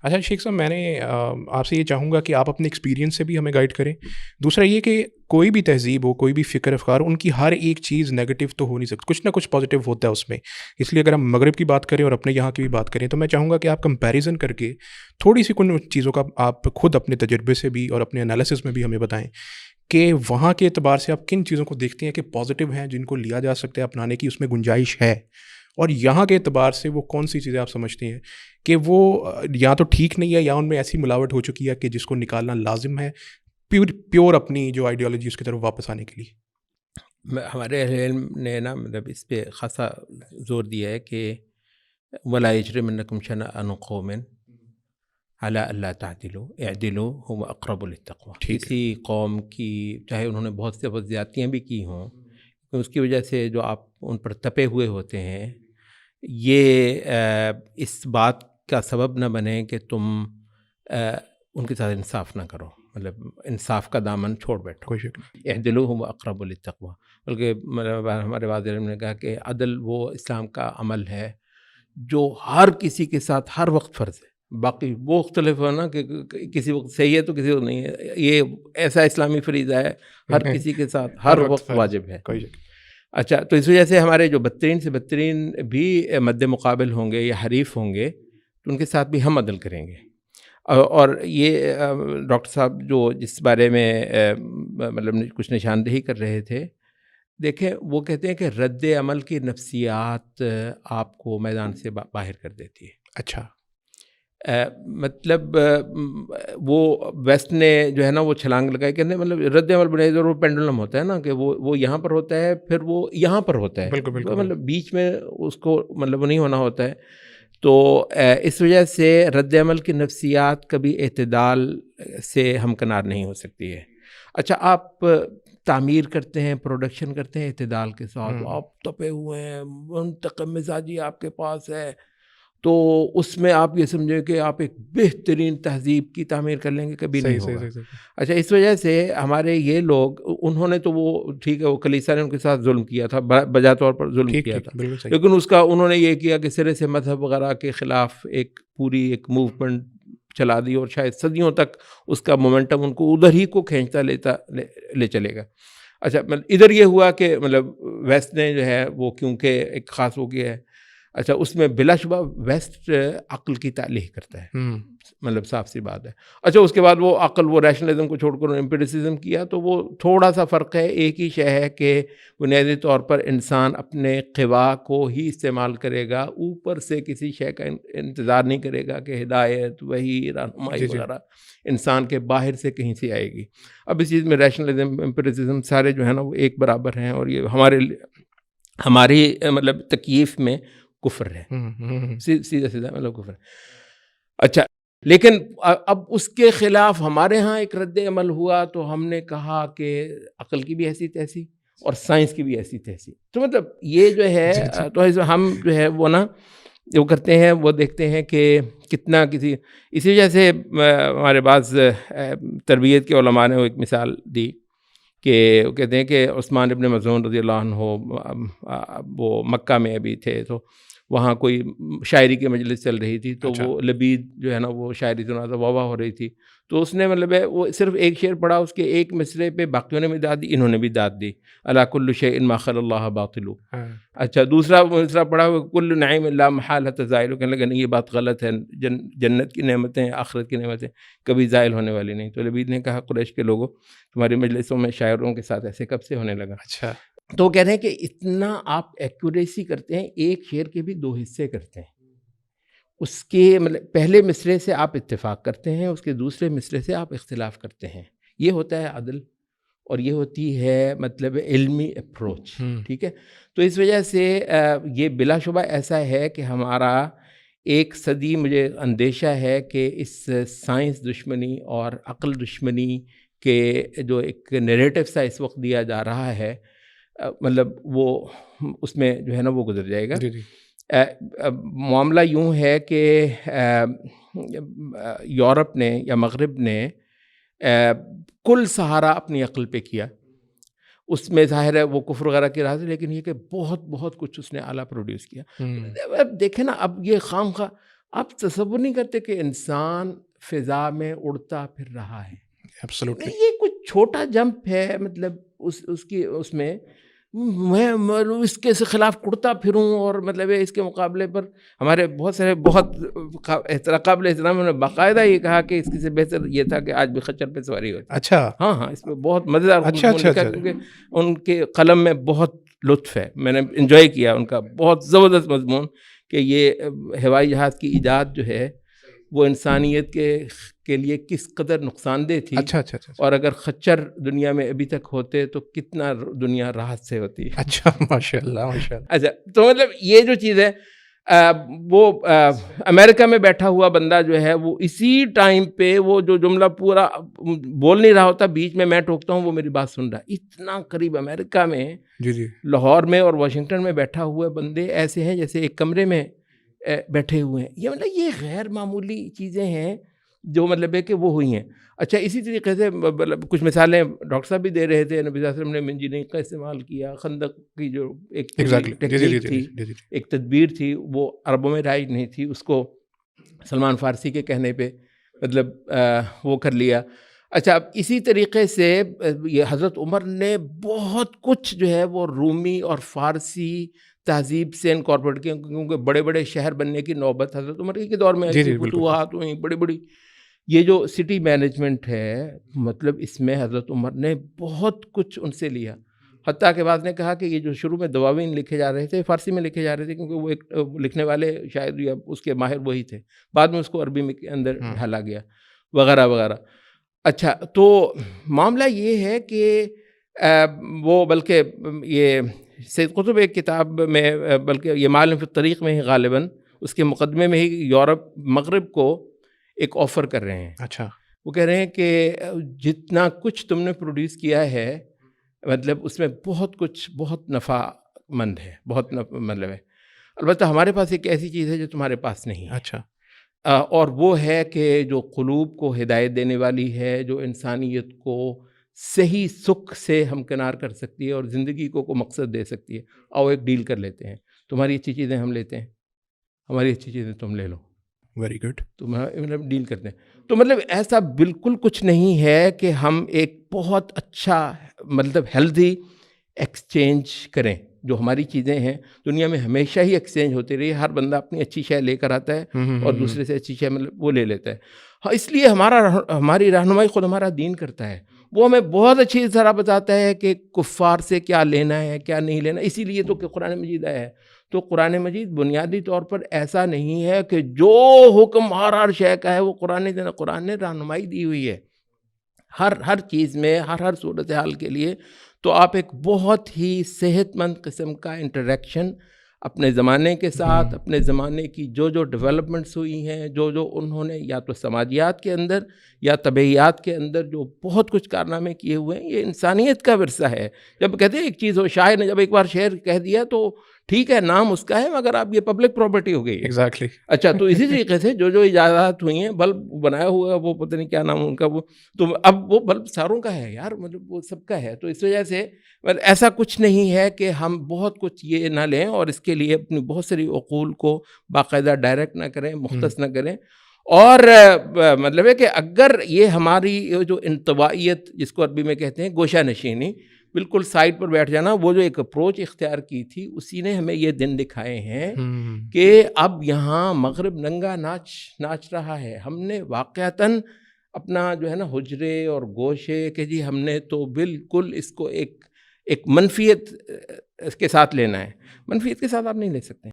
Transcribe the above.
اچھا شیخ صاحب، میں نے آپ سے یہ چاہوں گا کہ آپ اپنے ایکسپیرینس سے بھی ہمیں گائیڈ کریں. دوسرا یہ کہ کوئی بھی تہذیب ہو، کوئی بھی فکر افکار، ان کی ہر ایک چیز نیگیٹو تو ہو نہیں سکتی، کچھ نہ کچھ پازیٹیو ہوتا ہے اس میں. اس لیے اگر ہم مغرب کی بات کریں اور اپنے یہاں کی بھی بات کریں تو میں چاہوں گا کہ آپ کمپیریزن کر کے تھوڑی سی کن چیزوں کا آپ خود اپنے تجربے سے بھی اور اپنے انالیسس میں بھی ہمیں بتائیں کہ وہاں کے اعتبار سے آپ کن چیزوں کو دیکھتے ہیں کہ پازیٹیو ہیں، جن کو لیا جا سکتا ہے، اپنانے کی اس میں گنجائش ہے، اور یہاں کے اعتبار سے وہ کون سی چیزیں آپ سمجھتے ہیں کہ وہ یا تو ٹھیک نہیں ہے یا ان میں ایسی ملاوٹ ہو چکی ہے کہ جس کو نکالنا لازم ہے پیور اپنی جو آئیڈیالوجی اس کی طرف واپس آنے کے لیے. ہمارے اہل علم نے نا مطلب اس پہ خاصا زور دیا ہے کہ ولا یجرمنکم شنآن قوم علی الا تعدلوا اعدلوا هو اقرب للتقوی. کسی قوم کی چاہے انہوں نے بہت سے زیادتیاں بھی کی ہوں، اس کی وجہ سے جو آپ ان پر تپے ہوئے ہوتے ہیں، یہ اس بات کا سبب نہ بنے کہ تم ان کے ساتھ انصاف نہ کرو، مطلب انصاف کا دامن چھوڑ بیٹھو. کوئی شک نہیں. اعدلوا هو اقرب للتقوی. بلکہ مطلب ہمارے واضح علم نے کہا کہ عدل وہ اسلام کا عمل ہے جو ہر کسی کے ساتھ ہر وقت فرض ہے. باقی وہ مختلف ہے نا کہ کسی وقت صحیح ہے تو کسی وقت نہیں ہے، یہ ایسا اسلامی فریضہ ہے ہر کسی کے ساتھ ہر وقت واجب ہے. کوئی شک. اچھا، تو اس وجہ سے ہمارے جو بدترین سے بدترین بھی مد مقابل ہوں گے یا حریف ہوں گے تو ان کے ساتھ بھی ہم عدل کریں گے. اور یہ ڈاکٹر صاحب جو جس بارے میں مطلب کچھ نشاندہی کر رہے تھے، دیکھیں وہ کہتے ہیں کہ رد عمل کی نفسیات آپ کو میدان سے باہر کر دیتی ہے. اچھا. مطلب وہ ویسٹ نے جو ہے نا وہ چھلانگ لگائی، کہتے ہیں مطلب رد عمل بنائی وہ پینڈولم ہوتا ہے نا کہ وہ یہاں پر ہوتا ہے پھر وہ یہاں پر ہوتا ہے. بالکل بالکل. مطلب بیچ میں اس کو مطلب وہ نہیں ہونا ہوتا ہے. تو اس وجہ سے رد عمل کی نفسیات کبھی اعتدال سے ہمکنار نہیں ہو سکتی ہے. اچھا، آپ تعمیر کرتے ہیں، پروڈکشن کرتے ہیں اعتدال کے ساتھ، آپ تپے ہوئے ہیں، منتقم مزاجی آپ کے پاس ہے، تو اس میں آپ یہ سمجھیں کہ آپ ایک بہترین تہذیب کی تعمیر کر لیں گے، کبھی نہیں ہوگا. اچھا، اس وجہ سے ہمارے یہ لوگ، انہوں نے تو وہ ٹھیک ہے وہ کلیسا نے ان کے ساتھ ظلم کیا تھا، بجا طور پر ظلم کیا تھا، لیکن اس کا انہوں نے یہ کیا کہ سرے سے مذہب وغیرہ کے خلاف ایک پوری ایک موومنٹ چلا دی، اور شاید صدیوں تک اس کا مومنٹم ان کو ادھر ہی کو کھینچتا لے چلے گا. اچھا، ادھر یہ ہوا کہ مطلب ویسٹ نے جو ہے وہ کیونکہ ایک خاص ہو گیا ہے. اچھا، اس میں بلا شبہ ویسٹ عقل کی تعلیح کرتا ہے، مطلب صاف سی بات ہے. اچھا، اس کے بعد وہ عقل، وہ ریشنلزم کو چھوڑ کر ایمپیریسزم کیا، تو وہ تھوڑا سا فرق ہے. ایک ہی شے ہے کہ بنیادی طور پر انسان اپنے قوا کو ہی استعمال کرے گا، اوپر سے کسی شے کا انتظار نہیں کرے گا کہ ہدایت، وحی، رہنمائی وغیرہ انسان کے باہر سے کہیں سے آئے گی. اب اس چیز میں ریشنلزم، ایمپیریسزم سارے جو ہے نا وہ ایک برابر ہیں، اور یہ ہماری مطلب تکییف میں کفر ہے، سیدھا سیدھا مطلب کفر ہے. اچھا، لیکن اب اس کے خلاف ہمارے ہاں ایک رد عمل ہوا تو ہم نے کہا کہ عقل کی بھی ایسی تیسی اور سائنس کی بھی ایسی تیسی. تو مطلب یہ جو ہے تو ہم جو ہے وہ نا وہ کرتے ہیں، وہ دیکھتے ہیں کہ کتنا اسی وجہ سے ہمارے بعض تربیت کے علماء نے وہ ایک مثال دی کہ وہ کہتے ہیں کہ عثمان ابن مظعون رضی اللہ عنہ وہ مکہ میں ابھی تھے، تو وہاں کوئی شاعری کی مجلس چل رہی تھی، تو وہ لبید جو ہے نا وہ شاعری سنا تھا، واہ واہ ہو رہی تھی، تو اس نے مطلب ہے وہ صرف ایک شعر پڑھا، اس کے ایک مصرے پہ باقیوں نے بھی داد دی، انہوں نے بھی داد دی، الا کل شیء ما خلا اللہ باطل. اچھا، دوسرا مصرع پڑھا کل نعیم لا محالۃ زائل، کہنے لگا نہیں یہ بات غلط ہے، جنت کی نعمتیں، آخرت کی نعمتیں کبھی زائل ہونے والی نہیں. تو لبید نے کہا قریش کے لوگوں، تمہاری مجلسوں میں شاعروں کے ساتھ ایسے کب سے ہونے لگا؟ اچھا. تو وہ کہہ رہے ہیں کہ اتنا آپ ایکوریسی کرتے ہیں، ایک شعر کے بھی 2 حصے کرتے ہیں، اس کے مطلب پہلے مصرے سے آپ اتفاق کرتے ہیں، اس کے دوسرے مصرے سے آپ اختلاف کرتے ہیں. یہ ہوتا ہے عدل، اور یہ ہوتی ہے مطلب علمی اپروچ. ٹھیک ہے، تو اس وجہ سے یہ بلا شبہ ایسا ہے کہ ہمارا ایک صدی مجھے اندیشہ ہے کہ اس سائنس دشمنی اور عقل دشمنی کے جو ایک نیریٹو سا اس وقت دیا جا رہا ہے، مطلب وہ اس میں جو ہے نا وہ گزر جائے گا. معاملہ یوں ہے کہ یورپ نے یا مغرب نے کل سہارا اپنی عقل پہ کیا، اس میں ظاہر ہے وہ کفر وغیرہ کی راہ سے، لیکن یہ کہ بہت بہت کچھ اس نے اعلیٰ پروڈیوس کیا. اب دیکھیں نا، اب یہ خام خواہ آپ تصور نہیں کرتے کہ انسان فضا میں اڑتا پھر رہا ہے. ایبسلیوٹلی. یہ کچھ چھوٹا جمپ ہے, مطلب اس کی اس میں میں اس کے خلاف کڑتا پھروں, اور مطلب اس کے مقابلے پر ہمارے بہت سارے بہت قابل احترام نے باقاعدہ یہ کہا کہ اس کی سے بہتر یہ تھا کہ آج بھی خچر پہ سواری ہوتی. اچھا. ہاں, اس میں بہت مزیدار اچھا کیونکہ ان کے قلم میں بہت لطف ہے. میں نے انجوائے کیا ان کا بہت زبردست مضمون کہ یہ ہوائی جہاز کی ایجاد جو ہے وہ انسانیت کے لیے کس قدر نقصان دہ تھی. اچھا. اور اگر خچر دنیا میں ابھی تک ہوتے تو کتنا دنیا راحت سے ہوتی. اچھا, ماشاء اللہ. اچھا, تو مطلب یہ جو چیز ہے وہ امریکہ میں بیٹھا ہوا بندہ جو ہے وہ اسی ٹائم پہ وہ جو جملہ پورا بول نہیں رہا ہوتا, بیچ میں توکتا ہوں, وہ میری بات سن رہا ہے. اتنا قریب امریکہ میں, جی, لاہور میں اور واشنگٹن میں بیٹھا ہوئے بندے ایسے ہیں جیسے ایک کمرے میں بیٹھے ہوئے ہیں. یہ مطلب یہ غیر معمولی چیزیں ہیں جو مطلب ہے کہ وہ ہوئی ہیں. اچھا, اسی طریقے سے مطلب کچھ مثالیں ڈاکٹر صاحب بھی دے رہے تھے. نبی صلی اللہ علیہ وسلم نے منجنیق کا استعمال کیا. خندق کی جو ایک ٹیکنیک تھی, ایک تدبیر تھی, وہ عربوں میں رائج نہیں تھی, اس کو سلمان فارسی کے کہنے پہ مطلب وہ کر لیا. اچھا, اب اسی طریقے سے یہ حضرت عمر نے بہت کچھ جو ہے وہ رومی اور فارسی تہذیب سے انکارپوریٹ کیا, کیونکہ بڑے بڑے شہر بننے کی نوبت حضرت عمر کے دور میں فتوحات ہوئیں بڑی بڑی. یہ جو سٹی مینجمنٹ ہے مطلب اس میں حضرت عمر نے بہت کچھ ان سے لیا. حتیٰ کہ بعض نے کہا کہ یہ جو شروع میں دواوین لکھے جا رہے تھے فارسی میں لکھے جا رہے تھے کیونکہ وہ ایک لکھنے والے شاید یا اس کے ماہر وہی تھے, بعد میں اس کو عربی میں کے اندر ڈھالا گیا وغیرہ وغیرہ. اچھا, تو معاملہ یہ ہے کہ وہ بلکہ یہ سید قطب ایک کتاب میں, بلکہ یہ معلم فی الطریق میں ہی غالباً اس کے مقدمے میں ہی یورپ مغرب کو ایک آفر کر رہے ہیں. اچھا, وہ کہہ رہے ہیں کہ جتنا کچھ تم نے پروڈیوس کیا ہے مطلب اس میں بہت کچھ بہت نفع مند ہے, بہت مطلب ہے. البتہ ہمارے پاس ایک ایسی چیز ہے جو تمہارے پاس نہیں ہے. اچھا, اور وہ ہے کہ جو قلوب کو ہدایت دینے والی ہے, جو انسانیت کو صحیح سکھ سے ہمکنار کر سکتی ہے اور زندگی کو مقصد دے سکتی ہے. آؤ ایک ڈیل کر لیتے ہیں, تمہاری اچھی چیزیں ہم لیتے ہیں, ہماری اچھی چیزیں تم لے لو. Very good. تو مطلب ڈیل کرتے ہیں. تو مطلب ایسا بالکل کچھ نہیں ہے کہ ہم ایک بہت اچھا مطلب ہیلدی ایکسچینج کریں. جو ہماری چیزیں ہیں دنیا میں ہمیشہ ہی ایکسچینج ہوتی رہی ہے, ہر بندہ اپنی اچھی شے لے کر آتا ہے اور دوسرے سے اچھی شے مطلب وہ لے لیتا ہے. ہاں, اس لیے ہماری رہنمائی خود ہمارا دین کرتا ہے. وہ ہمیں بہت اچھی طرح بتاتا ہے کہ کفار سے کیا لینا ہے کیا نہیں لینا. اسی لیے تو کہ قرآن مجید آیا ہے. تو قرآن مجید بنیادی طور پر ایسا نہیں ہے کہ جو حکم ہر شے کا ہے وہ قرآن نے رہنمائی دی ہوئی ہے ہر چیز میں, ہر صورتحال کے لیے. تو آپ ایک بہت ہی صحت مند قسم کا انٹریکشن اپنے زمانے کے ساتھ, اپنے زمانے کی جو ڈیولپمنٹس ہوئی ہیں, جو انہوں نے یا تو سماجیات کے اندر یا طبعیات کے اندر جو بہت کچھ کارنامے کیے ہوئے ہیں, یہ انسانیت کا ورثہ ہے. جب کہتے ہیں ایک چیز ہو, شاعر نے جب ایک بار شعر کہہ دیا تو ٹھیک ہے نام اس کا ہے مگر اب یہ پبلک پراپرٹی ہو گئی. ایگزیکٹلی. اچھا, تو اسی طریقے سے جو ایجادات ہوئی ہیں, بلب بنایا ہوا ہے وہ پتہ نہیں کیا نام ان کا, وہ تو اب وہ بلب ساروں کا ہے یار, مطلب وہ سب کا ہے. تو اس وجہ سے ایسا کچھ نہیں ہے کہ ہم بہت کچھ یہ نہ لیں اور اس کے لیے اپنی بہت ساری عقول کو باقاعدہ ڈائریکٹ نہ کریں, مختص نہ کریں. اور مطلب ہے کہ اگر یہ ہماری جو انطوائیت جس کو عربی میں کہتے ہیں گوشہ نشینی, بالکل سائڈ پر بیٹھ جانا, وہ جو ایک اپروچ اختیار کی تھی اسی نے ہمیں یہ دن دکھائے ہیں کہ اب یہاں مغرب ننگا ناچ رہا ہے. ہم نے واقعتاً اپنا جو ہے نا حجرے اور گوشے کہ جی ہم نے تو بالکل اس کو ایک منفیت کے ساتھ لینا ہے. منفیت کے ساتھ آپ نہیں لے سکتے.